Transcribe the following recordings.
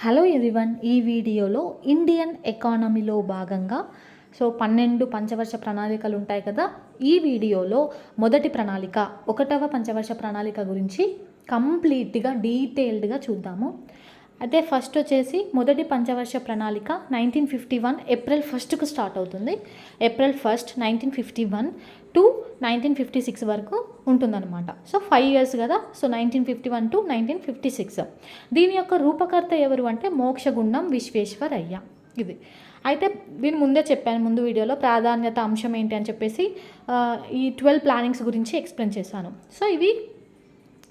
Hello everyone, ఈ వీడియోలో Indian ఎకానమీలో భాగంగా 12 పంచవర్ష ప్రణాళికలు ఉంటాయి కదా. ఈ వీడియోలో మొదటి ప్రణాళిక, 1వ పంచవర్ష ప్రణాళిక గురించి కంప్లీట్గా డీటెయిల్డ్గా చూద్దాము. అయితే ఫస్ట్ వచ్చేసి మొదటి పంచవర్ష ప్రణాళిక 1951 ఏప్రిల్ 1కు స్టార్ట్ అవుతుంది. ఏప్రిల్ 1, 1951 టు 1956 వరకు ఉంటుందన్నమాట. సో 5 years కదా. So 1951 to 1956. దీని యొక్క రూపకర్త ఎవరు అంటే మోక్షగుండం విశ్వేశ్వరయ్య. ఇది అయితే దీని ముందే చెప్పాను, ముందు వీడియోలో ప్రాధాన్యత అంశం ఏంటి అని చెప్పేసి ఈ 12 ప్లానింగ్స్ గురించి ఎక్స్ప్లెయిన్ చేశాను. సో ఇవి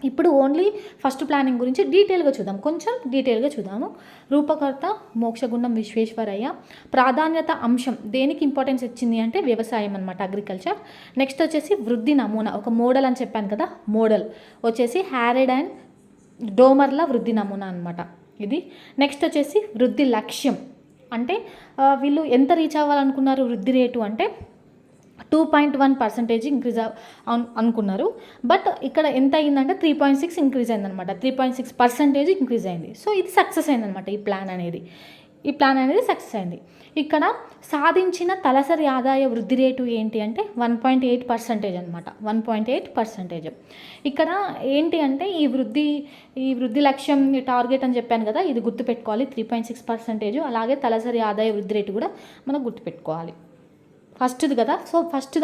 ఇప్పుడు ఓన్లీ ఫస్ట్ ప్లానింగ్ గురించి డీటెయిల్గా చూద్దాం, కొంచెం డీటెయిల్గా చూద్దాము. రూపకర్త మోక్షగుండం విశ్వేశ్వరయ్య. ప్రాధాన్యత అంశం దేనికి ఇంపార్టెన్స్ ఇచ్చింది అంటే వ్యవసాయం అనమాట, అగ్రికల్చర్. నెక్స్ట్ వచ్చేసి వృద్ధి నమూనా, ఒక మోడల్ అని చెప్పాను కదా, మోడల్ వచ్చేసి హ్యారెడ్ అండ్ డోమర్ల వృద్ధి నమూనా అనమాట ఇది. నెక్స్ట్ వచ్చేసి వృద్ధి లక్ష్యం అంటే వీళ్ళు ఎంత రీచ్ అవ్వాలనుకున్నారు వృద్ధి రేటు అంటే 2.1% ఇంక్రీజ్ అనుకున్నారు. బట్ ఇక్కడ ఎంత అయిందంటే 3.6 ఇంక్రీజ్ అయిందనమాట. 3.6% ఇంక్రీజ్ అయింది. సో ఇది సక్సెస్ అయిందనమాట. ఈ ప్లాన్ అనేది సక్సెస్ అయింది. ఇక్కడ సాధించిన తలసరి ఆదాయ వృద్ధి రేటు ఏంటి అంటే 1.8% అనమాట. 1.8%. ఇక్కడ ఏంటి అంటే ఈ వృద్ధి లక్ష్యం టార్గెట్ అని చెప్పాను కదా, ఇది గుర్తుపెట్టుకోవాలి. 3.6%. అలాగే తలసరి ఆదాయ వృద్ధి రేటు కూడా మనం గుర్తుపెట్టుకోవాలి. ఫస్ట్ది కదా. సో ఫస్ట్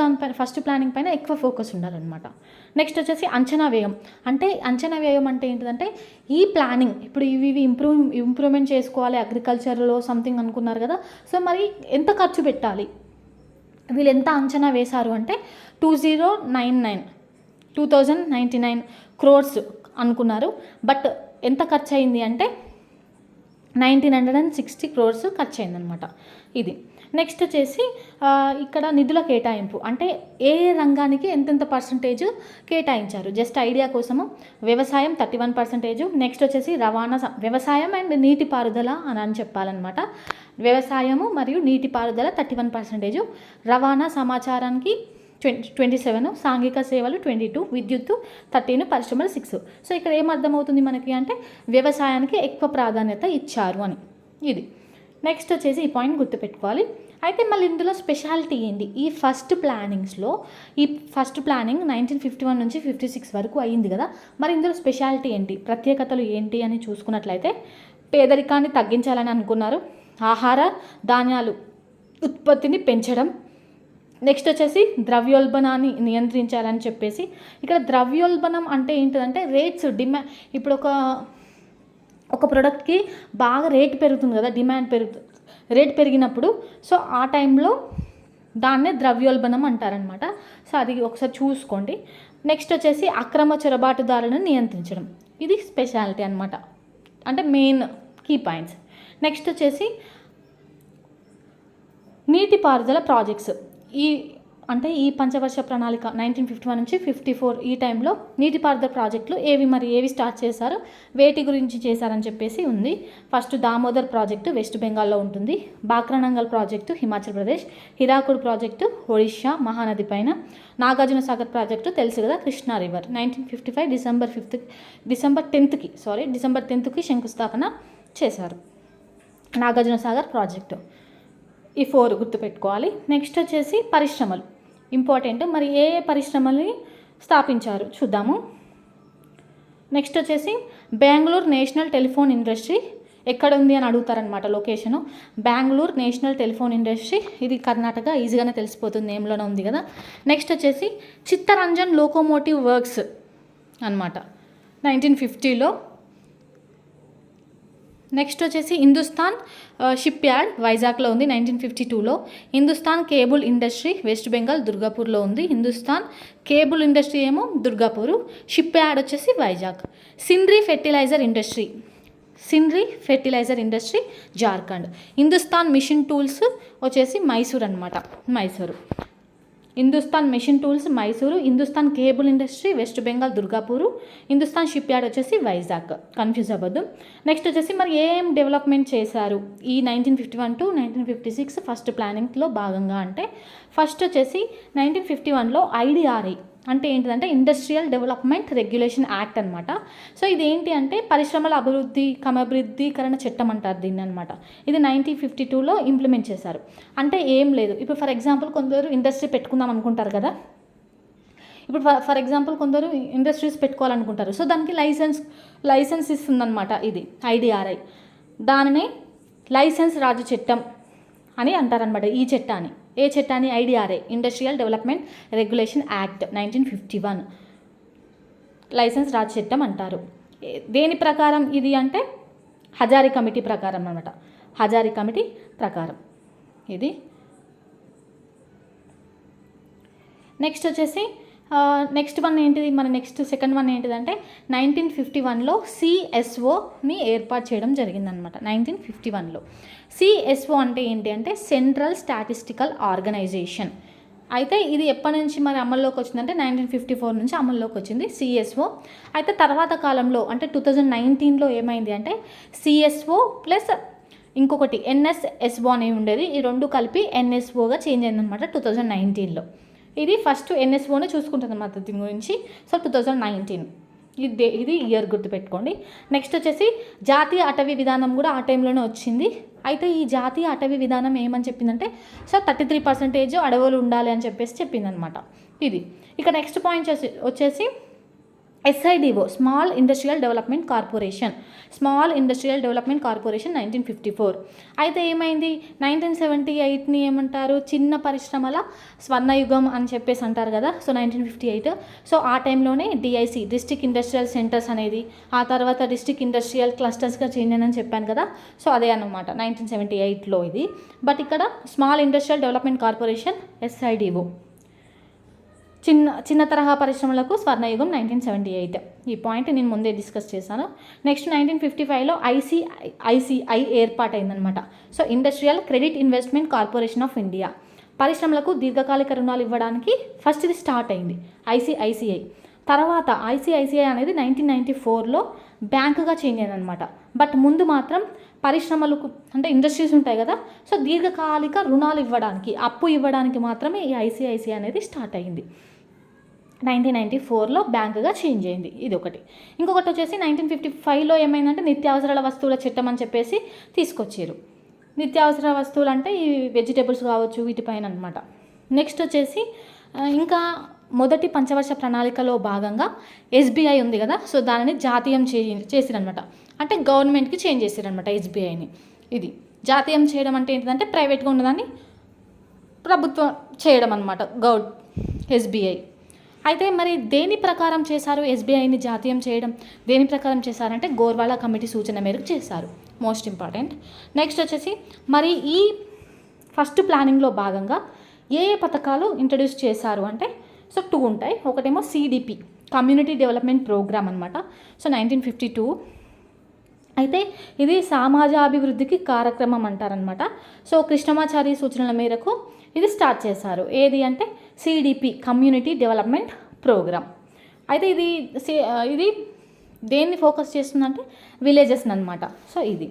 ప్లానింగ్ పైన ఎక్కువ ఫోకస్ ఉండాలన్నమాట. నెక్స్ట్ వచ్చేసి అంచనా వ్యయం అంటే ఏంటిదంటే ఈ ప్లానింగ్ ఇప్పుడు ఇవి ఇంప్రూవ్మెంట్ చేసుకోవాలి అగ్రికల్చర్లో సంథింగ్ అనుకున్నారు కదా. సో మరి ఎంత ఖర్చు పెట్టాలి, వీళ్ళు ఎంత అంచనా వేశారు అంటే 2099 crores అనుకున్నారు. బట్ ఎంత ఖర్చు అయింది అంటే 1960 crores ఖర్చు అయిందనమాట ఇది. నెక్స్ట్ వచ్చేసి ఇక్కడ నిధుల కేటాయింపు అంటే ఏ రంగానికి ఎంతెంత పర్సంటేజ్ కేటాయించారు, జస్ట్ ఐడియా కోసము. వ్యవసాయం 31%. నెక్స్ట్ వచ్చేసి వ్యవసాయం అండ్ నీటిపారుదల అని చెప్పాలన్నమాట. వ్యవసాయము మరియు నీటిపారుదల 31%. రవాణా సమాచారానికి 27, సాంఘిక సేవలు 22, విద్యుత్తు 13, పరిశ్రమలు 6. సో ఇక్కడ ఏమర్థమవుతుంది మనకి అంటే వ్యవసాయానికి ఎక్కువ ప్రాధాన్యత ఇచ్చారు అని ఇది. నెక్స్ట్ వచ్చేసి ఈ పాయింట్ గుర్తుపెట్టుకోవాలి. అయితే మళ్ళీ ఇందులో స్పెషాలిటీ ఏంటి, ఈ ఫస్ట్ ప్లానింగ్ 1951 నుంచి 56 వరకు అయ్యింది కదా. మరి ఇందులో స్పెషాలిటీ ఏంటి, ప్రత్యేకతలు ఏంటి అని చూసుకున్నట్లయితే పేదరికాన్ని తగ్గించాలని అనుకున్నారు, ఆహార ధాన్యాలు ఉత్పత్తిని పెంచడం, నెక్స్ట్ వచ్చేసి ద్రవ్యోల్బణాన్ని నియంత్రించాలని చెప్పేసి. ఇక్కడ ద్రవ్యోల్బణం అంటే ఏంటిదంటే రేట్స్ ఇప్పుడు ఒక ప్రోడక్ట్కి బాగా రేట్ పెరుగుతుంది కదా, రేట్ పెరిగినప్పుడు సో ఆ టైంలో దాన్నే ద్రవ్యోల్బణం అంటారనమాట. సో అది ఒకసారి చూసుకోండి. నెక్స్ట్ వచ్చేసి అక్రమ చొరబాటుదారులను నియంత్రించడం, ఇది స్పెషాలిటీ అనమాట, అంటే మెయిన్ కీ పాయింట్స్. నెక్స్ట్ వచ్చేసి నీటిపారుదల ప్రాజెక్ట్స్. ఈ పంచవర్ష ప్రణాళిక 1951 నుంచి 54 ఈ టైంలో నీటిపారుదల ప్రాజెక్టులు ఏవి స్టార్ట్ చేశారు, వేటి గురించి చేశారని చెప్పేసి ఉంది. ఫస్ట్ దామోదర్ ప్రాజెక్టు వెస్ట్ బెంగాల్లో ఉంటుంది. బాక్రానంగల్ ప్రాజెక్టు హిమాచల్ ప్రదేశ్, హిరాకుడ్ ప్రాజెక్టు ఒడిషా మహానది పైన, నాగార్జున సాగర్ ప్రాజెక్టు తెలుసు కదా, కృష్ణా రివర్. 1955 డిసెంబర్ 10కి శంకుస్థాపన చేశారు నాగార్జున సాగర్ ప్రాజెక్టు. ఈ 4 గుర్తుపెట్టుకోవాలి. నెక్స్ట్ వచ్చేసి పరిశ్రమలు ఇంపార్టెంట్. మరి ఏ పరిశ్రమల్ని స్థాపించారు చూద్దాము. నెక్స్ట్ వచ్చేసి బెంగళూరు నేషనల్ టెలిఫోన్ ఇండస్ట్రీ ఎక్కడ ఉంది అని అడుగుతారనమాట, location. Bengaluru national telephone industry, ఇది కర్ణాటక, ఈజీగానే తెలిసిపోతుంది, నేమ్లోనే ఉంది కదా. నెక్స్ట్ వచ్చేసి చిత్తరంజన్ లోకోమోటివ్ వర్క్స్ అనమాట 1950లో. నెక్స్ట్ వచ్చేసి హిందుస్థాన్ షిప్ యార్డ్ వైజాగ్లో ఉంది 1952లో. Hindustan cable industry West Bengal దుర్గాపూర్లో ఉంది. హిందుస్థాన్ కేబుల్ ఇండస్ట్రీ ఏమో దుర్గాపూర్, షిప్ యార్డ్ వచ్చేసి Vizag. Sindri fertiliser industry Jharkhand. Hindustan machine tools వచ్చేసి మైసూర్ అనమాట, Mysuru. Hindustan machine tools Mysuru, Hindustan cable industry West Bengal Durgapur, Hindustan shipyard వచ్చేసి వైజాగ్, కన్ఫ్యూజ్ అవ్వద్దు. నెక్స్ట్ వచ్చేసి మరి ఏం డెవలప్మెంట్ చేశారు ఈ 1951 టు 1956 ఫస్ట్ ప్లానింగ్లో భాగంగా అంటే ఫస్ట్ వచ్చేసి 1951లో అంటే ఏంటిదంటే ఇండస్ట్రియల్ డెవలప్మెంట్ రెగ్యులేషన్ యాక్ట్ అనమాట. సో ఇది ఏంటి అంటే పరిశ్రమల క్రమబద్ధీకరణ చట్టం అంటారు దీన్ని అనమాట. ఇది 1952లో ఇంప్లిమెంట్ చేశారు. అంటే ఏం లేదు, ఇప్పుడు ఫర్ ఎగ్జాంపుల్ కొందరు ఇండస్ట్రీ పెట్టుకుందాం అనుకుంటారు కదా, ఇప్పుడు ఫర్ ఎగ్జాంపుల్ కొందరు ఇండస్ట్రీస్ పెట్టుకోవాలనుకుంటారు. సో దానికి లైసెన్స్ ఇస్తుందన్నమాట ఇది IDRI. దానిని లైసెన్స్ రాజు చట్టం అని అంటారనమాట ఈ చట్టాన్ని. ఏ చట్టాన్ని? IDRI, industrial development regulation act 1951 licence Raj చట్టం అంటారు. దేని ప్రకారం ఇది అంటే హజారీ కమిటీ ప్రకారం అనమాట. హజారీ కమిటీ ప్రకారం ఇది. నెక్స్ట్ వచ్చేసి నెక్స్ట్ వన్ ఏంటిది, మన సెకండ్ వన్ ఏంటిదంటే 1951లో CSOని ఏర్పాటు చేయడం జరిగిందనమాట. 1951లో CSO అంటే ఏంటి అంటే సెంట్రల్ స్టాటిస్టికల్ ఆర్గనైజేషన్. అయితే ఇది ఎప్పటి నుంచి మరి అమల్లోకి వచ్చిందంటే 1954 నుంచి అమల్లోకి వచ్చింది CSO. అయితే తర్వాత కాలంలో అంటే 2019లో ఏమైంది అంటే CSO ప్లస్ ఇంకొకటి NSSO అనేవి ఉండేది, ఈ రెండు కలిపి NSOగా చేంజ్ అయిందనమాట 2019లో. ఇది ఫస్ట్ NSOనే చూసుకుంటుంది అన్నమాట దీని గురించి. సో 2019 ఇది ఇయర్ గుర్తుపెట్టుకోండి. నెక్స్ట్ వచ్చేసి జాతీయ అటవీ విధానం కూడా ఆ టైంలోనే వచ్చింది. అయితే ఈ జాతీయ అటవీ విధానం ఏమని చెప్పిందంటే సో 33% అడవులు ఉండాలి అని చెప్పిందనమాట ఇది. ఇక నెక్స్ట్ పాయింట్ వచ్చేసి SIDO, small industrial development corporation. 1954. అయితే ఏమైంది 1978ని ఏమంటారు, చిన్న పరిశ్రమల స్వర్ణయుగం అని చెప్పేసి అంటారు కదా. సో 1958. సో ఆ టైంలోనే DIC, డిస్ట్రిక్ట్ ఇండస్ట్రియల్ సెంటర్స్ అనేది ఆ తర్వాత డిస్ట్రిక్ట్ ఇండస్ట్రియల్ క్లస్టర్స్గా చేంజ్ అని చెప్పాను కదా. సో అదే అన్నమాట 1978లో ఇది. బట్ ఇక్కడ small industrial development corporation SIDO, చిన్న తరహా పరిశ్రమలకు స్వర్ణయుగం 1978. ఈ పాయింట్ నేను ముందే డిస్కస్ చేశాను. నెక్స్ట్ 1955లో ICI ఏర్పాటైందనమాట. So industrial credit investment corporation of India. పరిశ్రమలకు దీర్ఘకాలిక రుణాలు ఇవ్వడానికి ఫస్ట్ ఇది స్టార్ట్ అయింది ICICI. తర్వాత ICICI అనేది 1994లో బ్యాంకుగా చేంజ్ అయిందనమాట. బట్ ముందు మాత్రం పరిశ్రమలకు అంటే ఇండస్ట్రీస్ ఉంటాయి కదా, సో దీర్ఘకాలిక రుణాలు ఇవ్వడానికి, అప్పు ఇవ్వడానికి మాత్రమే ఈ ICICI అనేది స్టార్ట్ అయ్యింది. 1994లో బ్యాంకుగా చేంజ్ అయింది. ఇది ఒకటి. ఇంకొకటి వచ్చేసి 1955లో ఏమైందంటే నిత్యావసరాల వస్తువుల చట్టం అని చెప్పేసి తీసుకొచ్చారు. నిత్యావసర వస్తువులు అంటే ఈ వెజిటేబుల్స్ కావచ్చు వీటిపైన అనమాట. నెక్స్ట్ వచ్చేసి ఇంకా మొదటి పంచవర్ష ప్రణాళికలో భాగంగా SBI ఉంది కదా, సో దానిని జాతీయం చేసిరనమాట. అంటే గవర్నమెంట్కి చేంజ్ చేసిరనమాట SBIని. ఇది జాతీయం చేయడం అంటే ఏంటంటే ప్రైవేట్గా ఉన్నదాన్ని ప్రభుత్వం చేయడం అనమాట, SBI. అయితే మరి దేని ప్రకారం చేశారు SBIని జాతీయం చేయడం? దేని ప్రకారం చేశారంటే గోర్వాలా కమిటీ సూచన మేరకు చేశారు. Most important. నెక్స్ట్ వచ్చేసి మరి ఈ ఫస్ట్ ప్లానింగ్లో భాగంగా ఏ పథకాలు ఇంట్రడ్యూస్ చేశారు అంటే సో 2 ఉంటాయి. ఒకటేమో CDP, కమ్యూనిటీ డెవలప్మెంట్ ప్రోగ్రామ్ అనమాట. సో 1952. అయితే ఇది సమాజాభివృద్ధికి కార్యక్రమం అంటారనమాట. సో కృష్ణమాచారి సూచనల మేరకు ఇది స్టార్ట్ చేశారు. ఏది అంటే CDP, కమ్యూనిటీ డెవలప్మెంట్ ప్రోగ్రామ్. అయితే ఇది దేన్ని ఫోకస్ చేస్తుందంటే విలేజెస్ అనమాట. సో ఇది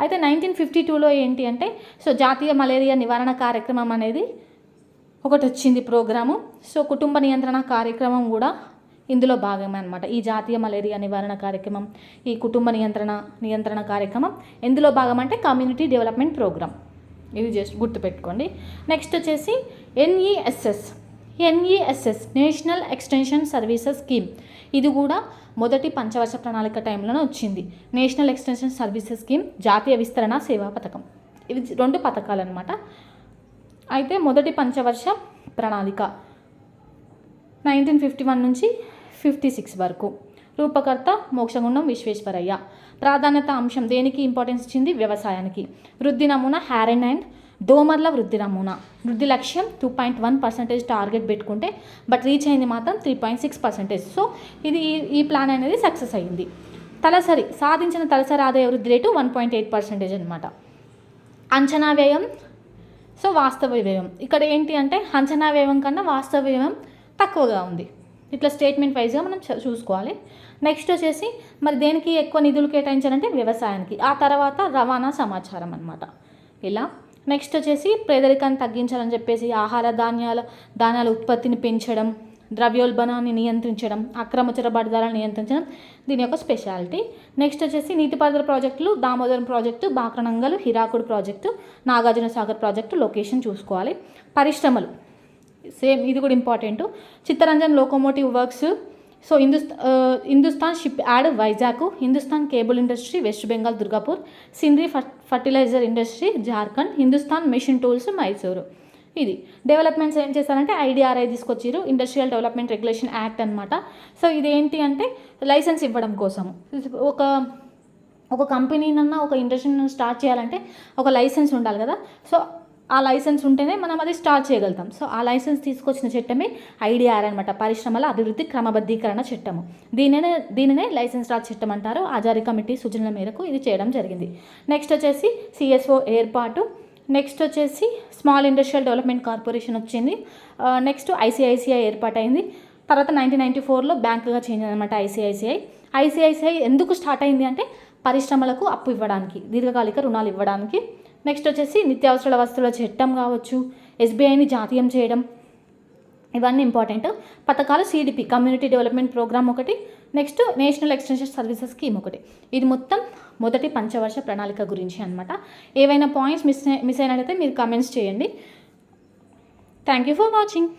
అయితే 1952లో ఏంటి అంటే సో జాతీయ మలేరియా నివారణ కార్యక్రమం అనేది ఒకటి వచ్చింది ప్రోగ్రాము. సో కుటుంబ నియంత్రణ కార్యక్రమం కూడా ఇందులో భాగమే అనమాట. ఈ జాతీయ మలేరియా నివారణ కార్యక్రమం, ఈ కుటుంబ నియంత్రణ కార్యక్రమం ఎందులో భాగం అంటే కమ్యూనిటీ డెవలప్మెంట్ ప్రోగ్రామ్. ఇది జస్ట్ గుర్తుపెట్టుకోండి. నెక్స్ట్ వచ్చేసి NESS, national extension services scheme. ఇది కూడా మొదటి పంచవర్ష ప్రణాళిక టైంలోనే వచ్చింది. నేషనల్ ఎక్స్టెన్షన్ సర్వీసెస్ స్కీమ్, జాతీయ విస్తరణ సేవా పథకం. ఇవి 2 పథకాలు అనమాట. అయితే మొదటి పంచవర్ష ప్రణాళిక 1951 నుంచి 56 వరకు. రూపకర్త మోక్షగుండం విశ్వేశ్వరయ్య. ప్రాధాన్యత అంశం దేనికి ఇంపార్టెన్స్ ఇచ్చింది? వ్యవసాయానికి. వృద్ధి నమూనా హ్యారెన్ అండ్ డోమర్ల వృద్ధి నమూనా. వృద్ధి లక్ష్యం 2.1% టార్గెట్ పెట్టుకుంటే బట్ రీచ్ అయింది మాత్రం 3.6%. సో ఇది ఈ ప్లాన్ అనేది సక్సెస్ అయ్యింది. సాధించిన తలసరి ఆదాయ వృద్ధి రేటు 1.8% అనమాట. అంచనా వ్యయం, సో వాస్తవ వ్యయం. ఇక్కడ ఏంటి అంటే అంచనా వ్యయం కన్నా వాస్తవ వ్యయం తక్కువగా ఉంది. ఇట్లా స్టేట్మెంట్ వైజ్గా మనం చూసుకోవాలి. నెక్స్ట్ వచ్చేసి మరి దేనికి ఎక్కువ నిధులు కేటాయించాలంటే వ్యవసాయానికి, ఆ తర్వాత రవాణా సమాచారం అనమాట. ఇలా నెక్స్ట్ వచ్చేసి పేదరికాన్ని తగ్గించాలని చెప్పేసి ఆహార ధాన్యాల ఉత్పత్తిని పెంచడం, ద్రవ్యోల్బణాన్ని నియంత్రించడం, అక్రమ చొరబాటుదారులను నియంత్రించడం దీని యొక్క స్పెషాలిటీ. నెక్స్ట్ వచ్చేసి నీటిపారుదల ప్రాజెక్టులు, Damodaram project, Bhakra Nangal, Hirakud project, Nagarjuna Sagar project location చూసుకోవాలి. పరిశ్రమలు సేమ్ ఇది కూడా important. Chittaranjan locomotive works, so Hindustan ship yard Vizag, Hindustan cable industry West Bengal Durgapur, Sindri fertiliser industry Jharkhand, Hindustan machine tools Mysuru. ఇది డెవలప్మెంట్స్ ఏం చేశారంటే IDRI తీసుకొచ్చారు, ఇండస్ట్రియల్ డెవలప్మెంట్ రెగ్యులేషన్ యాక్ట్ అనమాట. సో ఇది ఏంటి అంటే లైసెన్స్ ఇవ్వడం కోసము. ఒక కంపెనీనన్నా ఒక ఇండస్ట్రీని స్టార్ట్ చేయాలంటే ఒక లైసెన్స్ ఉండాలి కదా. సో ఆ లైసెన్స్ ఉంటేనే మనం అది స్టార్ట్ చేయగలుగుతాం. సో ఆ లైసెన్స్ తీసుకొచ్చిన చట్టమే IDRI అనమాట, పరిశ్రమల అభివృద్ధి క్రమబద్ధీకరణ చట్టము. దీనినే లైసెన్స్ రాజ్ చట్టం అంటారు. ఆజారీ కమిటీ సూచనల మేరకు ఇది చేయడం జరిగింది. నెక్స్ట్ వచ్చేసి CSO ఏర్పాటు. నెక్స్ట్ వచ్చేసి స్మాల్ ఇండస్ట్రియల్ డెవలప్మెంట్ కార్పొరేషన్ వచ్చింది. నెక్స్ట్ ICICI ఏర్పాటైంది. తర్వాత 1994లో బ్యాంకుగా చేంజ్ అనమాట ICICI ఎందుకు స్టార్ట్ అయింది అంటే పరిశ్రమలకు అప్పు ఇవ్వడానికి, దీర్ఘకాలిక రుణాలు ఇవ్వడానికి. నెక్స్ట్ వచ్చేసి నిత్యావసర వస్తువుల చట్టం కావచ్చు, SBIని జాతీయం చేయడం, ఇవన్నీ ఇంపార్టెంట్. పథకాలు CDP కమ్యూనిటీ డెవలప్మెంట్ ప్రోగ్రామ్ ఒకటి, next national extension services scheme ఒకటి. ఇది మొత్తం మొదటి పంచవర్ష ప్రణాళిక గురించి అనమాట. ఏవైనా పాయింట్స్ మిస్ అయినట్లయితే మీరు కమెంట్స్ చేయండి. Thank you for watching.